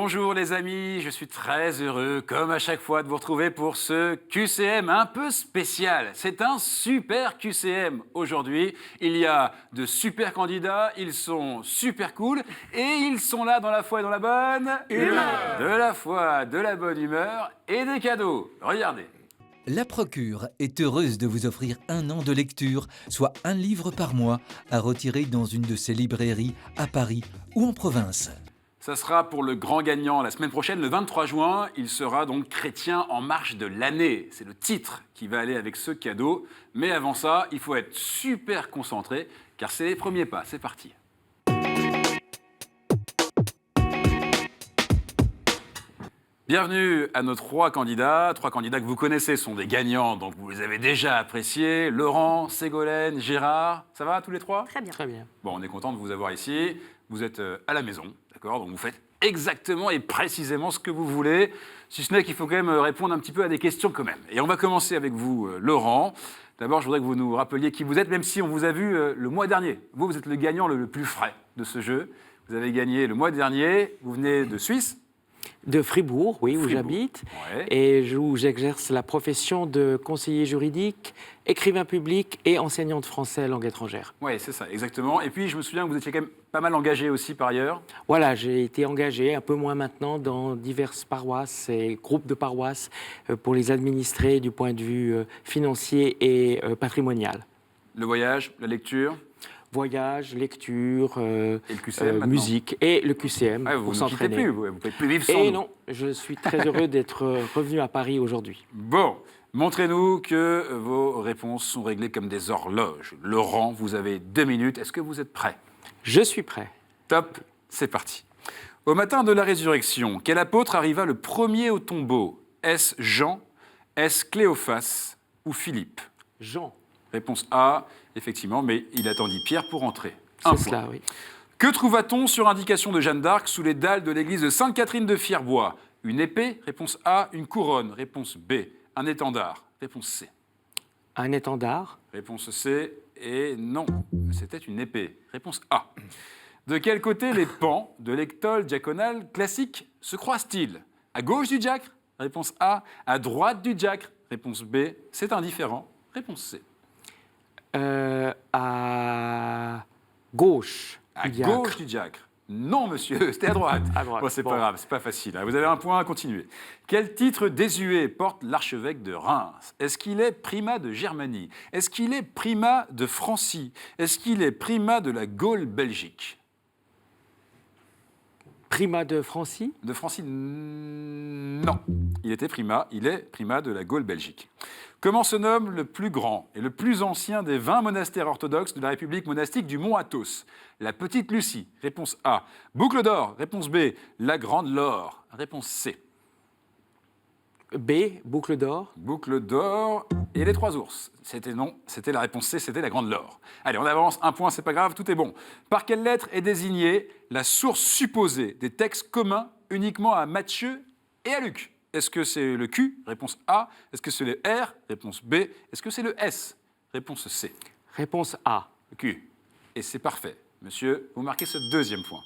Bonjour les amis, je suis très heureux, comme à chaque fois, de vous retrouver pour ce QCM un peu spécial. C'est un super QCM aujourd'hui. Il y a de super candidats, ils sont super cool et ils sont là dans la foi et dans la bonne humeur. De la foi, de la bonne humeur et des cadeaux. Regardez. La Procure est heureuse de vous offrir 1 an de lecture, soit un livre par mois, à retirer dans une de ses librairies à Paris ou en province. Ça sera pour le grand gagnant la semaine prochaine, le 23 juin. Il sera donc chrétien en marche de l'année. C'est le titre qui va aller avec ce cadeau. Mais avant ça, il faut être super concentré, car c'est les premiers pas. C'est parti. Bienvenue à nos trois candidats que vous connaissez, sont des gagnants, donc vous les avez déjà appréciés. Laurent, Ségolène, Gérard, ça va tous les trois? Très bien. Très bien. Bon, on est content de vous avoir ici. Vous êtes à la maison, d'accord? Donc vous faites exactement et précisément ce que vous voulez, si ce n'est qu'il faut quand même répondre un petit peu à des questions quand même. Et on va commencer avec vous, Laurent. D'abord, je voudrais que vous nous rappeliez qui vous êtes, même si on vous a vu le mois dernier. Vous êtes le gagnant le plus frais de ce jeu. Vous avez gagné le mois dernier, vous venez de Suisse. De Fribourg, oui, où Fribourg, j'habite, ouais. et où j'exerce la profession de conseiller juridique, écrivain public et enseignant de français langue étrangère. Oui, c'est ça, exactement. Et puis, je me souviens que vous étiez quand même pas mal engagé aussi par ailleurs. Voilà, j'ai été engagé, un peu moins maintenant, dans diverses paroisses et groupes de paroisses pour les administrer du point de vue financier et patrimonial. Le voyage, la lecture. Voyage, lecture, Et le QCM maintenant. musique et le QCM Ah, vous pour ne quittez s'entraîner. plus, vous ne pouvez plus vivre sans Et nous. non, je suis très heureux d'être revenu à Paris aujourd'hui. Bon, montrez-nous que vos réponses sont réglées comme des horloges. Laurent, vous avez 2 minutes. Est-ce que vous êtes prêt? Je suis prêt. Top, c'est parti. Au matin de la résurrection, quel apôtre arriva le premier au tombeau? Est-ce Jean? Est-ce Cléophas ou Philippe? Jean, Réponse A, effectivement, mais il attendit Pierre pour entrer. c'est Un cela, point. oui. Que trouva-t-on sur indication de Jeanne d'Arc sous les dalles de l'église de Sainte-Catherine de Fierbois? Une épée? Réponse A. Une couronne? Réponse B. Un étendard? Réponse C. Un étendard, Réponse C. Et non, c'était une épée. Réponse A. De quel côté les pans de l'éctole diaconale classique se croisent-ils? À gauche du diacre? Réponse A. À droite du diacre? Réponse B. C'est indifférent. Réponse C. à gauche. À du diacre. gauche du diacre. Non, monsieur, c'était à droite. À droite, Bon, c'est bon. pas grave, c'est pas facile. Hein. Vous avez un point à continuer. Quel titre désuet porte l'archevêque de Reims? Est-ce qu'il est primat de Germanie? Est-ce qu'il est primat de Francie? Est-ce qu'il est primat de la Gaule-Belgique? Primat de Francie, De Francie, non. Il est primat de la Gaule-Belgique. Comment se nomme le plus grand et le plus ancien des 20 monastères orthodoxes de la République monastique du Mont Athos? La Petite Lucie, réponse A. Boucle d'or, réponse B. La Grande Laure, réponse C. B, boucle d'or, Boucle d'or et les 3 ours. C'était non, c'était la réponse C, c'était la Grande Laure. Allez, on avance, un point, c'est pas grave, tout est bon. Par quelle lettre est désignée la source supposée des textes communs uniquement à Matthieu et à Luc? Est-ce que c'est le Q? Réponse A. Est-ce que c'est le R? Réponse B. Est-ce que c'est le S? Réponse C. réponse A. Le Q. Et c'est parfait. Monsieur, vous marquez ce 2e point.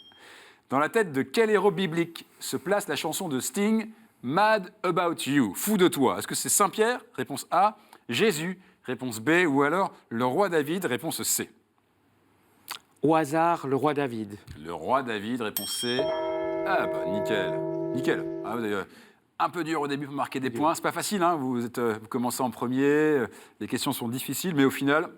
Dans la tête de quel héros biblique se place la chanson de Sting, Mad About You, fou de toi? Est-ce que c'est Saint-Pierre? Réponse A. Jésus? Réponse B. Ou alors le roi David? Réponse C. Au hasard, le roi David. Le roi David? Réponse C. Ah bah nickel. Nickel. Ah, vous avez un peu dur au début pour marquer des points. C'est pas facile, hein, vous commencez en premier, les questions sont difficiles, mais au final,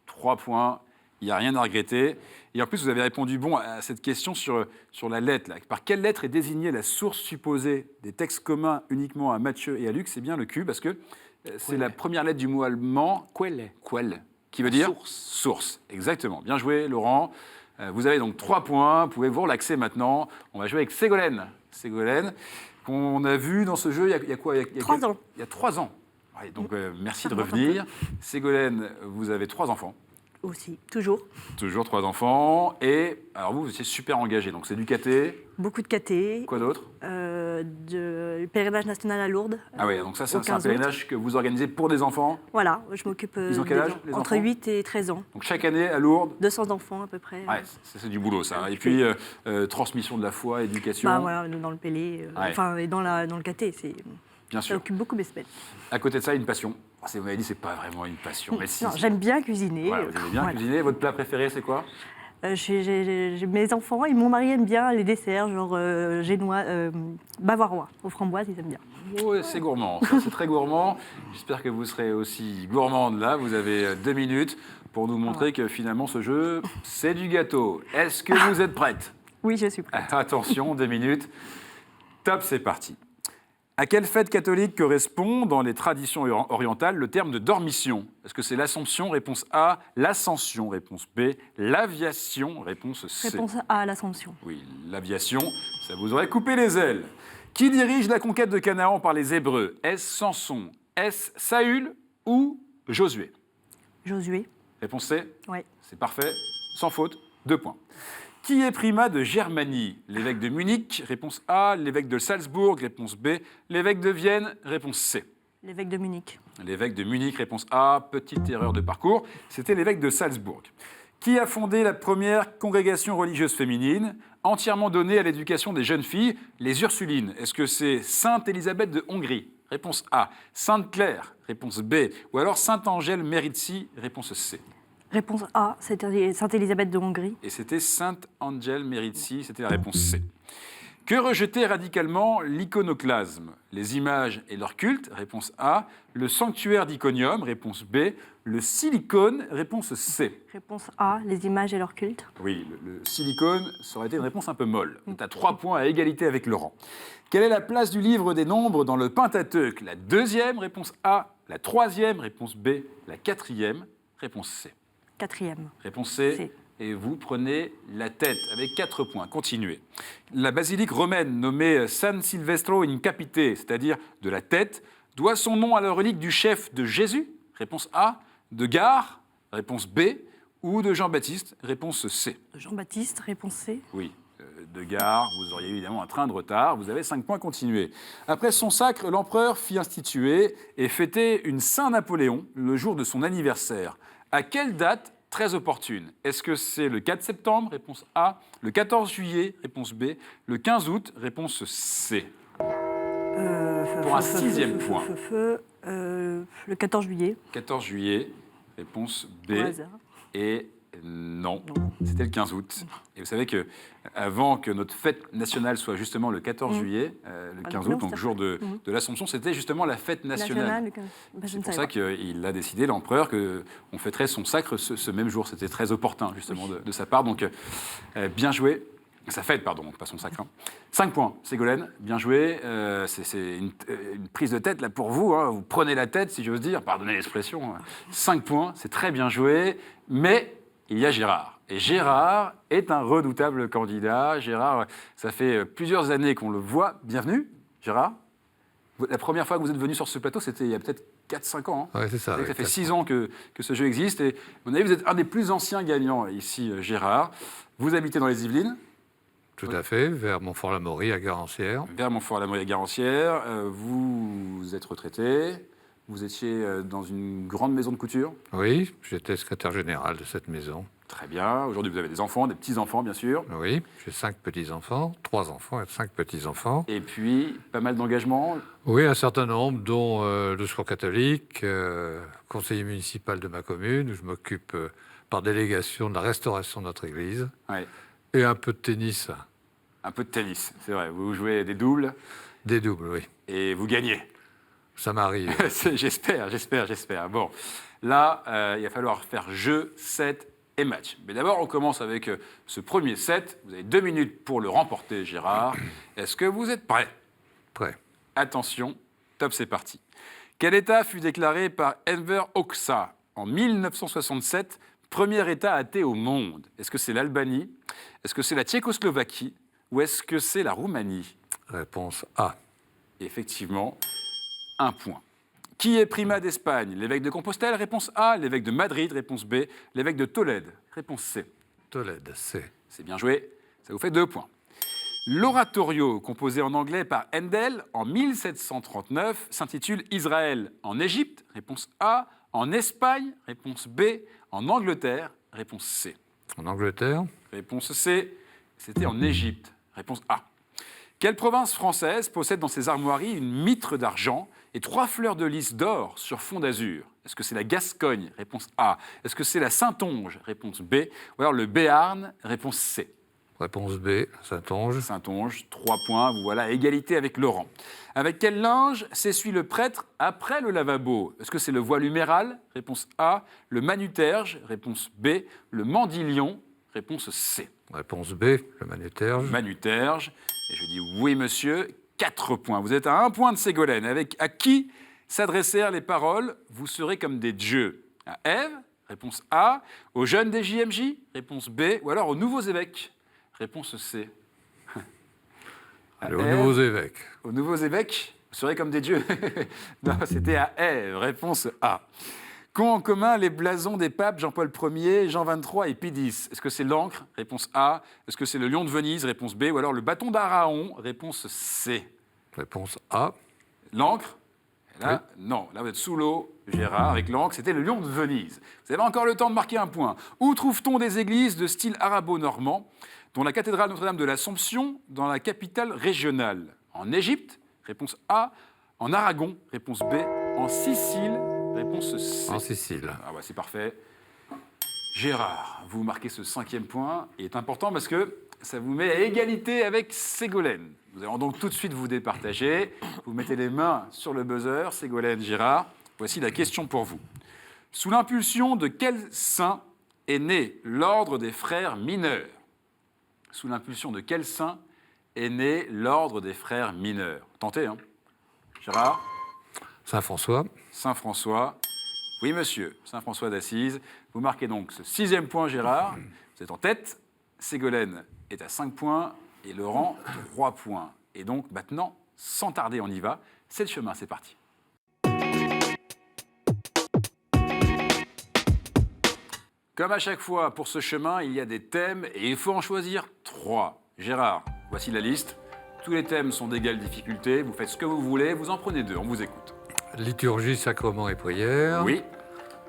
3 points, il n'y a rien à regretter. Et en plus, vous avez répondu bon à cette question sur la lettre. Là. Par quelle lettre est désignée la source supposée des textes communs uniquement à Matthieu et à Luc? C'est bien le Q, parce que c'est la première lettre du mot allemand, Quelle? qui veut dire Source. source. Exactement. Bien joué, Laurent. Vous avez donc 3 points. Vous pouvez vous relaxer maintenant. On va jouer avec Ségolène. Ségolène, qu'on a vu dans ce jeu il y a quoi? Il y a 3 ans. Il y a 3 ans. Ouais, donc merci de revenir. Ségolène, vous avez 3 enfants. Aussi, toujours. Toujours 3 enfants. Et alors vous étiez super engagé. Donc c'est du caté. Beaucoup de KT. Quoi d'autre? du pèlerinage national à Lourdes. Ah oui, donc ça, c'est au un 15 août. pèlerinage que vous organisez pour des enfants. Voilà, je m'occupe Ils ont quel âge, les entre enfants 8 et 13 ans. Donc chaque année à Lourdes. 200 enfants à peu près. Ouais, c'est du boulot ça. Et puis transmission de la foi, éducation. Bah, voilà, dans le Pélé, enfin, et dans le caté, Bien ça sûr. occupe beaucoup mes semaines. À côté de ça, une passion. Vous m'avez dit, c'est pas vraiment une passion. Mais si, Non, j'aime bien cuisiner. Voilà, vous aimez bien cuisiner. Votre plat préféré, c'est quoi? Mes enfants et mon mari aiment bien les desserts, genre génois, bavarois, aux framboises, ils aiment bien. Oui, c'est gourmand. Ça, c'est très gourmand. J'espère que vous serez aussi gourmande là. Vous avez 2 minutes pour nous montrer que finalement, ce jeu, c'est du gâteau. Est-ce que vous êtes prête? Oui, je suis prête. Attention, 2 minutes. Top, c'est parti. À quelle fête catholique correspond, dans les traditions orientales, le terme de dormition? Est-ce que c'est l'Assomption, réponse A, l'Ascension, réponse B, l'aviation, réponse C? Réponse A, l'Assomption. Oui, l'aviation, ça vous aurait coupé les ailes. Qui dirige la conquête de Canaan par les Hébreux? Est-ce Samson, est-ce Saül ou Josué? Josué. Réponse C? Oui. C'est parfait, sans faute, 2 points. Qui est primat de Germanie? L'évêque de Munich, réponse A. L'évêque de Salzbourg, réponse B. L'évêque de Vienne, réponse C. L'évêque de Munich. L'évêque de Munich, réponse A. Petite erreur de parcours, c'était l'évêque de Salzbourg. Qui a fondé la première congrégation religieuse féminine entièrement donnée à l'éducation des jeunes filles, les Ursulines? Est-ce que c'est Sainte Élisabeth de Hongrie? Réponse A. Sainte Claire, réponse B. Ou alors Sainte Angèle Méritzi, réponse C. Réponse A, c'était Sainte Élisabeth de Hongrie. Et c'était Sainte Angèle Méritzi, c'était la réponse C. Que rejetait radicalement l'iconoclasme? Les images et leur culte, réponse A. Le sanctuaire d'Iconium, réponse B. Le silicone, réponse C. Réponse A, les images et leur culte. Oui, le silicone, ça aurait été une réponse un peu molle. Tu as 3 points à égalité avec Laurent. Quelle est la place du livre des nombres dans le Pentateuque? La 2e, réponse A. La 3e, réponse B. La 4e, réponse C. 4e. Réponse C. C. Et vous prenez la tête avec 4 points. Continuez. La basilique romaine nommée San Silvestro in Capite, c'est-à-dire de la tête, doit son nom à la relique du chef de Jésus? Réponse A. De Gare? Réponse B. Ou de Jean-Baptiste? Réponse C. Jean-Baptiste, réponse C. Oui. De Gare, vous auriez évidemment un train de retard. Vous avez 5 points. Continuez. Après son sacre, l'empereur fit instituer et fêter une Saint-Napoléon le jour de son anniversaire. À quelle date très opportune? Est-ce que c'est le 4 septembre? Réponse A. Le 14 juillet? Réponse B. Le 15 août? Réponse C. Pour un 6e point. Le 14 juillet. 14 juillet. Réponse B. Au hasard. Et non, c'était le 15 août. Et vous savez que avant que notre fête nationale soit justement le 14 juillet, le 15 août, donc jour de l'Assomption, c'était justement la fête nationale. C'est pour ça qu'il a décidé, l'empereur, qu'on fêterait son sacre ce même jour. C'était très opportun, justement, de sa part. Donc, bien joué. Sa fête, pardon, pas son sacre. 5 points, Ségolène, bien joué. C'est une prise de tête là pour vous. Hein. Vous prenez la tête, si j'ose dire. Pardonnez l'expression. 5 points, c'est très bien joué. Mais il y a Gérard. Et Gérard est un redoutable candidat. Gérard, ça fait plusieurs années qu'on le voit. Bienvenue, Gérard. La première fois que vous êtes venu sur ce plateau, c'était il y a peut-être 4-5 ans. Hein. Oui, c'est ça. Ça fait 6 ans que ce jeu existe. Et à mon avis, vous êtes un des plus anciens gagnants ici, Gérard. Vous habitez dans les Yvelines. Tout à fait, vers Montfort-l'Amaury à Garancières. Vers Montfort-l'Amaury à Garancières. Vous êtes retraité. Vous étiez dans une grande maison de couture. Oui, j'étais secrétaire général de cette maison. Très bien. Aujourd'hui, vous avez des enfants, des petits-enfants, bien sûr. Oui, j'ai 5 petits-enfants, 3 enfants et 5 petits-enfants. Et puis, pas mal d'engagements. Oui, un certain nombre, dont le Secours catholique, conseiller municipal de ma commune, où je m'occupe par délégation de la restauration de notre église. Ouais. Et un peu de tennis. Un peu de tennis, c'est vrai. Vous jouez des doubles. Des doubles, oui. Et vous gagnez. Ça m'arrive. J'espère. Bon, là, il va falloir faire jeu, set et match. Mais d'abord, on commence avec ce premier set. Vous avez 2 minutes pour le remporter, Gérard. Est-ce que vous êtes prêt? Prêt. Attention, top, c'est parti. Quel État fut déclaré par Enver Hoxha en 1967 premier État athée au monde? Est-ce que c'est l'Albanie? Est-ce que c'est la Tchécoslovaquie? Ou est-ce que c'est la Roumanie? Réponse A. Effectivement, 1 point. Qui est primat d'Espagne? L'évêque de Compostelle? Réponse A. L'évêque de Madrid? Réponse B. L'évêque de Tolède? Réponse C. Tolède, C. C'est bien joué, ça vous fait 2 points. L'oratorio, composé en anglais par Handel en 1739, s'intitule Israël en Égypte, réponse A. En Espagne, réponse B. En Angleterre, réponse C. En Angleterre, Réponse C, c'était en Égypte, réponse A. Quelle province française possède dans ses armoiries une mitre d'argent et 3 fleurs de lys d'or sur fond d'azur? Est-ce que c'est la Gascogne? Réponse A. Est-ce que c'est la Saintonge? Réponse B. Ou alors le Béarn? Réponse C. réponse B, Saintonge. Saintonge, 3 points, vous voilà à égalité avec Laurent. Avec quel linge s'essuie le prêtre après le lavabo? Est-ce que c'est le voile huméral? Réponse A. Le manuterge? Réponse B. Le mandilion? Réponse C. Réponse B, le manuterge. Manuterge. Et je dis oui, monsieur, 4 points. Vous êtes à 1 point de Ségolène. À qui s'adressèrent les paroles? Vous serez comme des dieux. À Ève? Réponse A. Aux jeunes des JMJ? Réponse B. Ou alors aux nouveaux évêques? Réponse C. Allez, aux nouveaux évêques. Aux nouveaux évêques, vous serez comme des dieux. Non, c'était à Ève. Réponse A. Qu'ont en commun les blasons des papes Jean-Paul Ier, Jean XXIII et Pie X? Est-ce que c'est l'encre? Réponse A. Est-ce que c'est le lion de Venise? Réponse B. Ou alors le bâton d'Araon? Réponse C. Réponse A. L'encre? Là, non. Là, vous êtes sous l'eau, Gérard, avec l'encre. C'était le lion de Venise. Vous avez encore le temps de marquer un point. Où trouve-t-on des églises de style arabo-normand, dont la cathédrale Notre-Dame de l'Assomption, dans la capitale régionale? En Égypte? Réponse A. En Aragon? Réponse B. En Sicile? Réponse C. En Sicile. Ah ouais, c'est parfait. Gérard, vous marquez ce 5e point. Il est important parce que ça vous met à égalité avec Ségolène. Nous allons donc tout de suite vous départager. Vous mettez les mains sur le buzzer, Ségolène, Gérard. Voici la question pour vous. Sous l'impulsion de quel saint est né l'ordre des frères mineurs? Sous l'impulsion de quel saint est né l'ordre des frères mineurs? Tentez, hein. Gérard? Saint François. Saint François. Oui, monsieur. Saint François d'Assise. Vous marquez donc ce 6e point, Gérard. Vous êtes en tête. Ségolène est à 5 points et Laurent, 3 points. Et donc, maintenant, sans tarder, on y va. C'est le chemin, c'est parti. Comme à chaque fois, pour ce chemin, il y a des thèmes et il faut en choisir 3. Gérard, voici la liste. Tous les thèmes sont d'égale difficulté. Vous faites ce que vous voulez, vous en prenez 2. On vous écoute. Liturgie, sacrement et prière. Oui.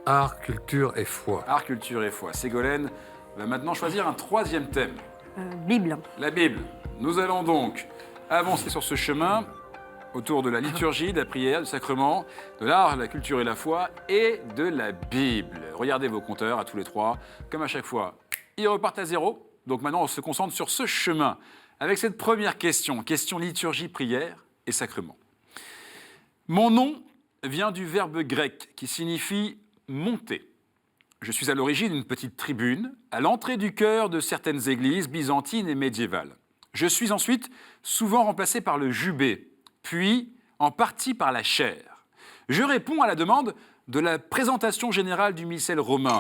Art, culture et foi. Art, culture et foi. Ségolène va maintenant choisir un 3e thème. Bible. La Bible. Nous allons donc avancer sur ce chemin autour de la liturgie, de la prière, du sacrement, de l'art, la culture et la foi et de la Bible. Regardez vos compteurs à tous les 3. Comme à chaque fois, ils repartent à 0. Donc maintenant, on se concentre sur ce chemin avec cette première question. Question liturgie, prière et sacrement. Mon nom vient du verbe grec qui signifie monter. Je suis à l'origine d'une petite tribune à l'entrée du chœur de certaines églises byzantines et médiévales. Je suis ensuite souvent remplacé par le jubé, puis en partie par la chaire. Je réponds à la demande de la présentation générale du missel romain.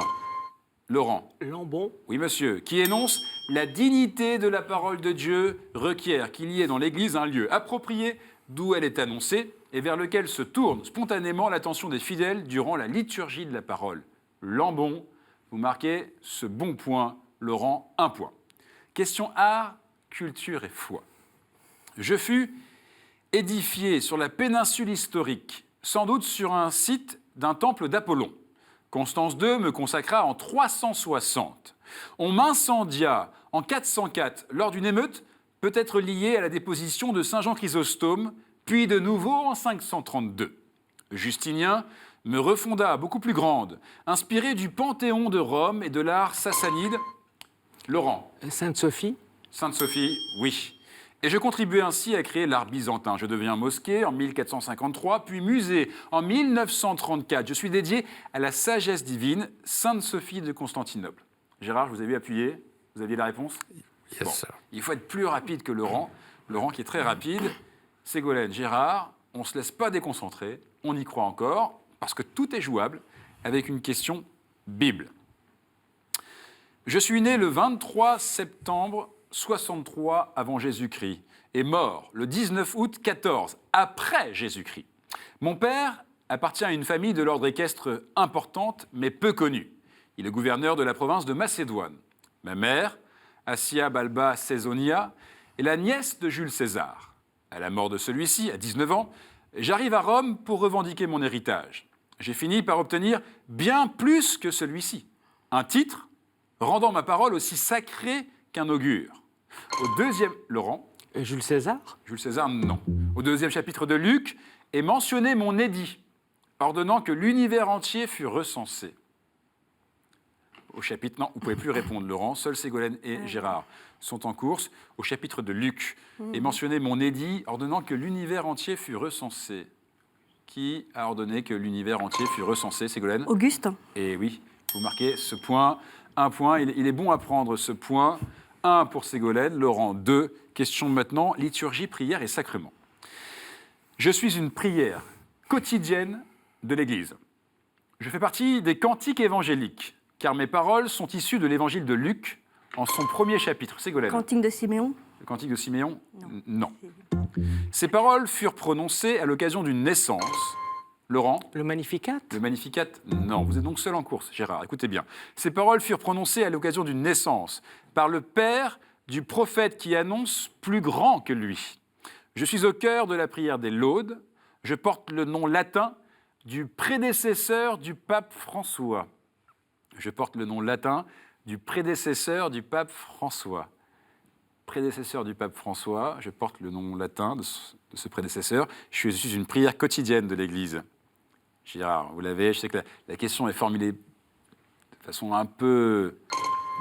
Laurent. Lambon. Oui, monsieur. Qui énonce la dignité de la parole de Dieu requiert qu'il y ait dans l'Église un lieu approprié d'où elle est annoncée et vers lequel se tourne spontanément l'attention des fidèles durant la liturgie de la parole. Lambon, vous marquez ce bon point. Laurent, 1 point. Question art, culture et foi. Je fus édifié sur la péninsule historique, sans doute sur un site d'un temple d'Apollon. Constance II me consacra en 360. On m'incendia en 404 lors d'une émeute, peut-être liée à la déposition de Saint Jean Chrysostome, puis de nouveau en 532. Justinien me refonda beaucoup plus grande, inspiré du Panthéon de Rome et de l'art sassanide. Laurent. Sainte-Sophie. Sainte-Sophie, oui. Et je contribuais ainsi à créer l'art byzantin. Je deviens mosquée en 1453, puis musée en 1934. Je suis dédié à la sagesse divine, Sainte-Sophie de Constantinople. Gérard, je vous ai vu appuyer. Vous aviez la réponse? Yes, Bon. sir. Il faut être plus rapide que Laurent. Laurent qui est très rapide. Ségolène, Gérard, on ne se laisse pas déconcentrer. On y croit encore, parce que tout est jouable, avec une question Bible. Je suis né le 23 septembre 63 avant Jésus-Christ et mort le 19 août 14 après Jésus-Christ. Mon père appartient à une famille de l'ordre équestre importante mais peu connue. Il est gouverneur de la province de Macédoine. Ma mère, Assia Balba Caesonia, est la nièce de Jules César. À la mort de celui-ci, à 19 ans, j'arrive à Rome pour revendiquer mon héritage. J'ai fini par obtenir bien plus que celui-ci. Un titre rendant ma parole aussi sacrée qu'un augure. Au deuxième... Laurent? Jules César? Jules César, non. Au deuxième chapitre de Luc est mentionné mon édit, ordonnant que l'univers entier fût recensé. Au chapitre... Non, vous ne pouvez plus répondre, Laurent. Seuls Ségolène et Gérard sont en course. Au chapitre de Luc est mentionné mon édit, ordonnant que l'univers entier fût recensé. Qui a ordonné que l'univers entier fût recensé, Ségolène? Auguste. Et oui, vous marquez ce point. 1 point. Il est bon à prendre ce point. 1 pour Ségolène. Laurent, 2. Question maintenant, liturgie, prière et sacrement. Je suis une prière quotidienne de l'Église. Je fais partie des cantiques évangéliques, car mes paroles sont issues de l'évangile de Luc, en son premier chapitre. Ségolène. Cantique de Siméon. Le cantique de Siméon? Non. Ces paroles furent prononcées à l'occasion d'une naissance. Laurent? Le Magnificat? Le Magnificat? Non. Vous êtes donc seul en course, Gérard. Écoutez bien. Ces paroles furent prononcées à l'occasion d'une naissance par le père du prophète qui annonce plus grand que lui. Je suis au cœur de la prière des laudes. Je porte le nom latin du prédécesseur du pape François. Je porte le nom latin du prédécesseur du pape François. Prédécesseur du pape François, je porte le nom latin de ce prédécesseur. Je suis une prière quotidienne de l'Église. Gérard, vous l'avez, je sais que la question est formulée de façon un peu...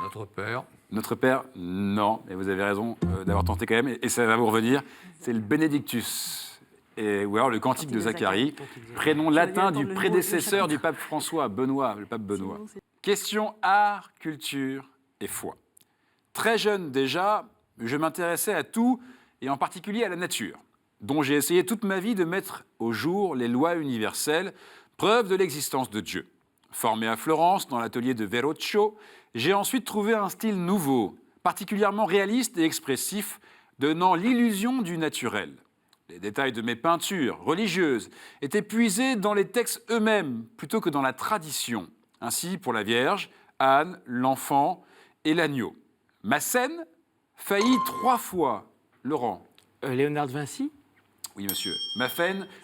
Notre Père. Notre Père, non, mais vous avez raison d'avoir tenté quand même, et ça va vous revenir. C'est le Benedictus, ou alors le Cantique de Zacharie, prénom latin du prédécesseur du pape François, Benoît, le pape Benoît. Question art, culture et foi. Très jeune déjà, je m'intéressais à tout, et en particulier à la nature, dont j'ai essayé toute ma vie de mettre au jour les lois universelles, preuve de l'existence de Dieu. Formé à Florence, dans l'atelier de Verrocchio, j'ai ensuite trouvé un style nouveau, particulièrement réaliste et expressif, donnant l'illusion du naturel. Les détails de mes peintures religieuses étaient puisés dans les textes eux-mêmes, plutôt que dans la tradition. Ainsi, pour la Vierge, Anne, l'enfant et l'agneau. Ma scène faillit 3 fois. Laurent? Léonard de Vinci? Oui, monsieur.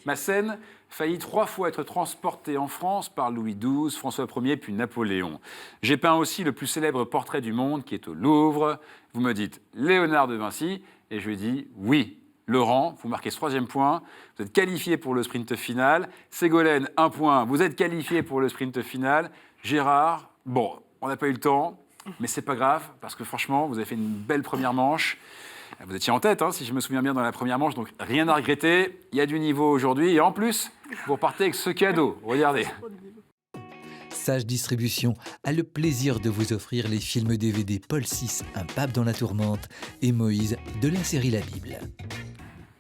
Ma scène faillit 3 fois être transportée en France par Louis XII, François Ier, puis Napoléon. J'ai peint aussi le plus célèbre portrait du monde qui est au Louvre. Vous me dites Léonard de Vinci, et je lui dis oui. Laurent, vous marquez ce 3e point. Vous êtes qualifié pour le sprint final. Ségolène, 1 point. Vous êtes qualifié pour le sprint final. Gérard, bon, on n'a pas eu le temps, mais c'est pas grave, parce que franchement, vous avez fait une belle première manche. Vous étiez en tête, si je me souviens bien, dans la première manche, donc rien à regretter. Il y a du niveau aujourd'hui, et en plus, vous repartez avec ce cadeau. Regardez. Sage Distribution a le plaisir de vous offrir les films DVD Paul VI, Un pape dans la tourmente, et Moïse de la série La Bible.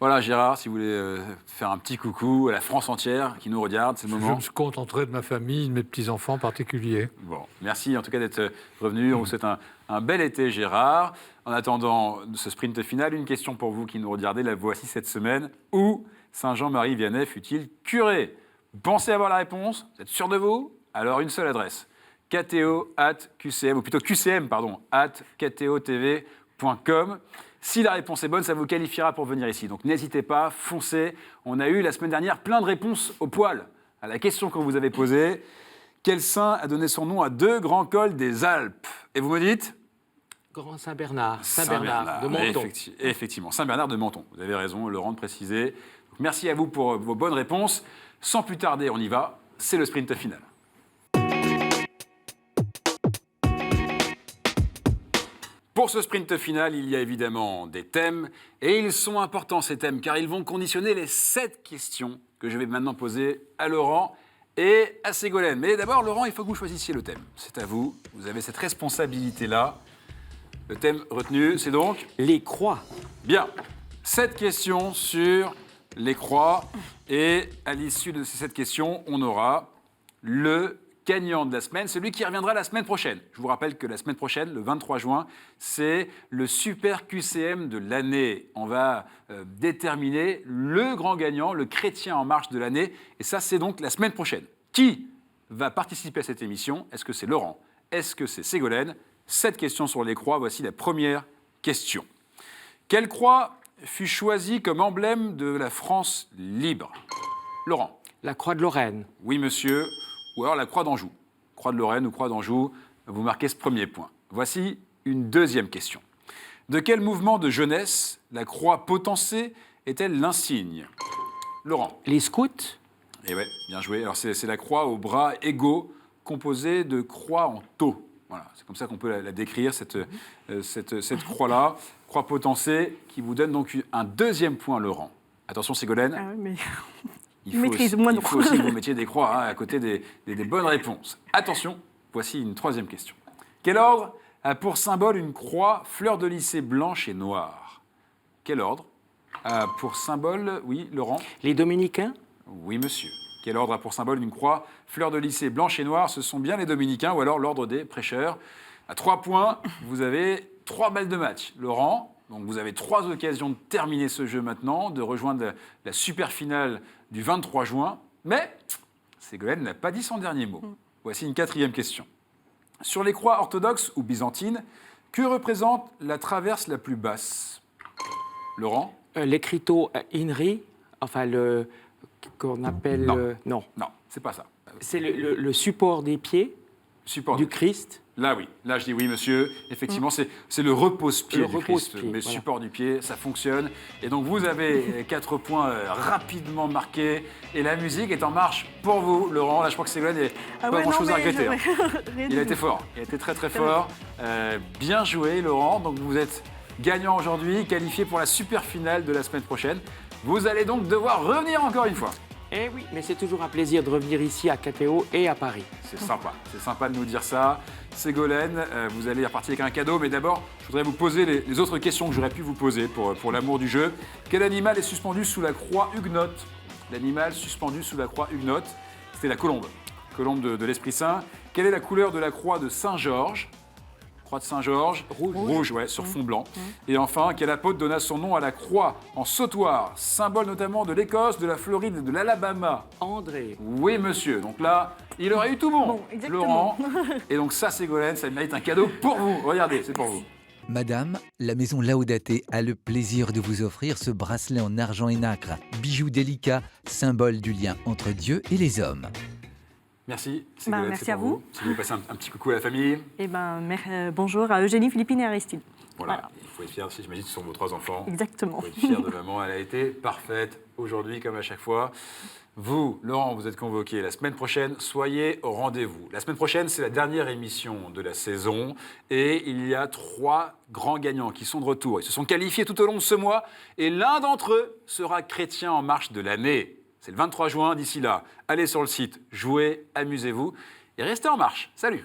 Voilà, Gérard, si vous voulez faire un petit coucou à la France entière qui nous regarde, c'est le moment. Je me contenterai de ma famille, de mes petits-enfants en particulier. Bon, merci en tout cas d'être revenu. On vous souhaite un bel été, Gérard. En attendant ce sprint final, une question pour vous qui nous regardez, la voici cette semaine. Où Saint-Jean-Marie Vianney fut-il curé? Vous pensez avoir la réponse? Vous êtes sûr de vous? Alors une seule adresse, kto@qcm, ou plutôt qcm, pardon, @ktotv.com. Si la réponse est bonne, ça vous qualifiera pour venir ici. Donc n'hésitez pas, foncez. On a eu la semaine dernière plein de réponses au poil à la question qu'on vous avait posée. Quel saint a donné son nom à 2 grands cols des Alpes? Et vous me dites? Grand Saint-Bernard. Saint-Bernard de Menton. Effectivement, Saint-Bernard de Menton. Vous avez raison, Laurent, de préciser. Donc, merci à vous pour vos bonnes réponses. Sans plus tarder, on y va. C'est le sprint final. Pour ce sprint final, il y a évidemment des thèmes, et ils sont importants ces thèmes, car ils vont conditionner les 7 questions que je vais maintenant poser à Laurent et à Ségolène. Mais d'abord, Laurent, il faut que vous choisissiez le thème. C'est à vous, vous avez cette responsabilité-là. Le thème retenu, c'est donc Les croix. Bien, 7 questions sur les croix, et à l'issue de ces 7 questions, on aura le gagnant de la semaine, celui qui reviendra la semaine prochaine. Je vous rappelle que la semaine prochaine, le 23 juin, c'est le super QCM de l'année. On va déterminer le grand gagnant, le chrétien en marche de l'année. Et ça, c'est donc la semaine prochaine. Qui va participer à cette émission? Est-ce que c'est Laurent? Est-ce que c'est Ségolène? 7 questions sur les croix. Voici la première question. Quelle croix fut choisie comme emblème de la France libre? Laurent. La Croix de Lorraine. Oui, monsieur. Ou alors la croix d'Anjou. Croix de Lorraine ou croix d'Anjou, vous marquez ce premier point. Voici une deuxième question. De quel mouvement de jeunesse la croix potencée est-elle l'insigne? Laurent. Les scouts. Eh ouais, bien joué. Alors c'est la croix aux bras égaux, composée de croix en tau. Voilà, c'est comme ça qu'on peut la décrire, cette croix-là. Croix potencée, qui vous donne donc un deuxième point, Laurent. Attention, Ségolène. Ah ouais, mais Il je faut maîtrise, aussi, moi non. il faut aussi que vous mettiez des croix à côté des bonnes réponses. Attention, voici une troisième question. Quel ordre a pour symbole une croix fleur-de-lys blanche et noire? Quel ordre a pour symbole, oui, Laurent? Les dominicains. Oui, monsieur. Quel ordre a pour symbole une croix fleur-de-lys blanche et noire? Ce sont bien les dominicains ou alors l'ordre des prêcheurs. À 3 points, vous avez 3 balles de match. Laurent, donc vous avez 3 occasions de terminer ce jeu maintenant, de rejoindre la super finale du 23 juin. Mais Ségolène n'a pas dit son dernier mot. Voici une 4e question. Sur les croix orthodoxes ou byzantines, que représente la traverse la plus basse? Laurent? L'écriteau INRI, enfin le qu'on appelle... Non. non. Non, c'est pas ça. C'est le support des pieds Support du de- Christ. Là, oui. Là, je dis oui, monsieur. Effectivement, c'est le repose-pied Le du Christ. repose-pied, Mais voilà. support du pied, ça fonctionne. Et donc, vous avez 4 points rapidement marqués. Et la musique est en marche pour vous, Laurent. Là, je crois que Ségolène n'a Ah pas ouais, grand-chose non, à mais regretter. hein. rien Il a du été tout. fort. Il a été très, très fort. Bien joué, Laurent. Donc, vous êtes gagnant aujourd'hui, qualifié pour la super finale de la semaine prochaine. Vous allez donc devoir revenir encore une fois. Eh oui, mais c'est toujours un plaisir de revenir ici à KTO et à Paris. C'est sympa de nous dire ça. Ségolène, vous allez repartir avec un cadeau, mais d'abord, je voudrais vous poser les autres questions que j'aurais pu vous poser pour l'amour du jeu. Quel animal est suspendu sous la croix huguenote? L'animal suspendu sous la croix huguenote, c'était la colombe. Colombe de l'Esprit Saint. Quelle est la couleur de la croix de Saint-Georges? Croix de Saint-Georges. Rouge, ouais, sur fond blanc. Et enfin, quel apôtre donna son nom à la croix en sautoir, symbole notamment de l'Écosse, de la Floride et de l'Alabama? André. Oui, monsieur. Donc là, il aurait eu tout bon, Bon, exactement. Laurent. Et donc ça, Ségolène, ça mérite un cadeau pour vous. Regardez, c'est pour vous. Madame, la maison Laudate a le plaisir de vous offrir ce bracelet en argent et nacre, bijou délicat, symbole du lien entre Dieu et les hommes. Merci, Ségolène, merci c'est à pour vous. vous. Si vous voulez passer un petit coucou à la famille. Eh ben, bonjour à Eugénie, Philippine et Aristide. Voilà. Il faut être fier aussi, j'imagine, ce sont vos 3 enfants. Exactement. Il faut être fier de maman, elle a été parfaite aujourd'hui comme à chaque fois. Vous, Laurent, vous êtes convoqué la semaine prochaine, soyez au rendez-vous. La semaine prochaine, c'est la dernière émission de la saison et il y a 3 grands gagnants qui sont de retour. Ils se sont qualifiés tout au long de ce mois et l'un d'entre eux sera chrétien en marche de l'année. C'est le 23 juin, d'ici là, allez sur le site, jouez, amusez-vous et restez en marche. Salut!